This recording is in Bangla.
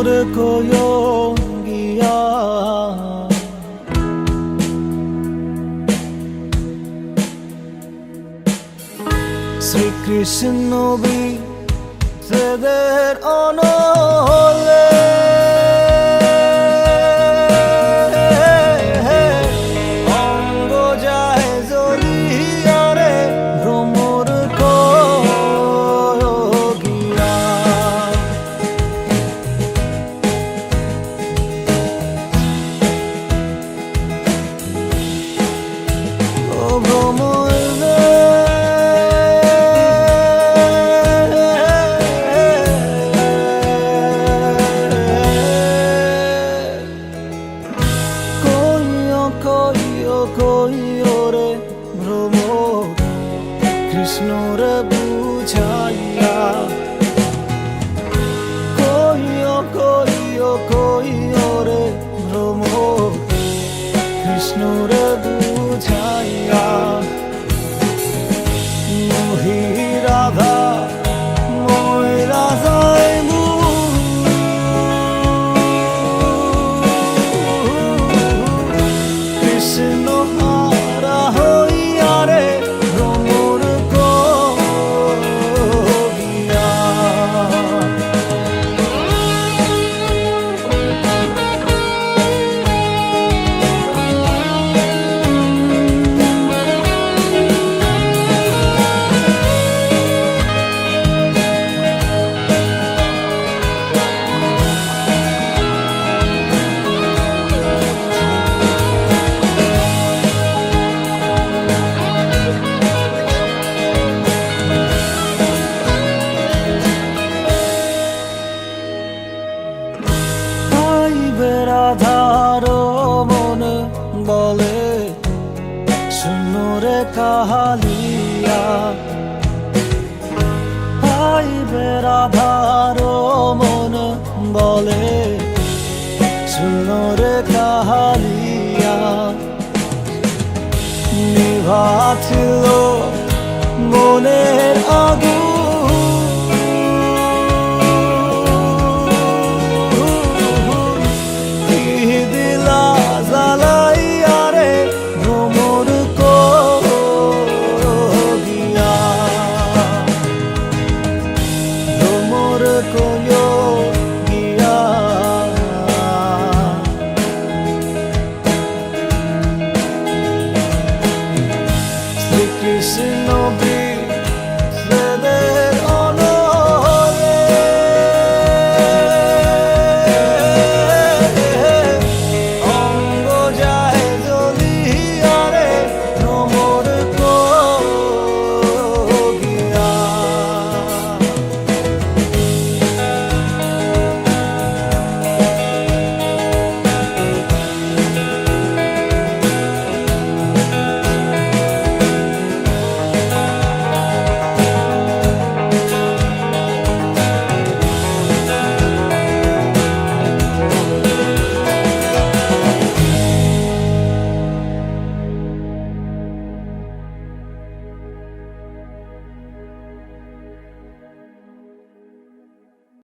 ভ্রমর কোয় গিয়া শ্রীকৃষ্ণ বিচ্ছেদের অনলে অঙ্গ যায় জ্বলিয়া রে ভ্রমর কোয় গিয়া ও ভ্রমর কইও রে ভ্রমর কৃষ্ণর বুঝাইয়া কইও রে ভ্রমর কৃষ্ণর বুঝাইয়া মোহি রাধা মই রাধায় কৃষ্ণ হারা হইয়া রে ভ্রমর গিয়া রাধার মন বলে শুনরে কাহালিয়া পাইবে রাধার মন বলে শুনরে কাহালিয়া নিভাছিল মনের আগুন কোয়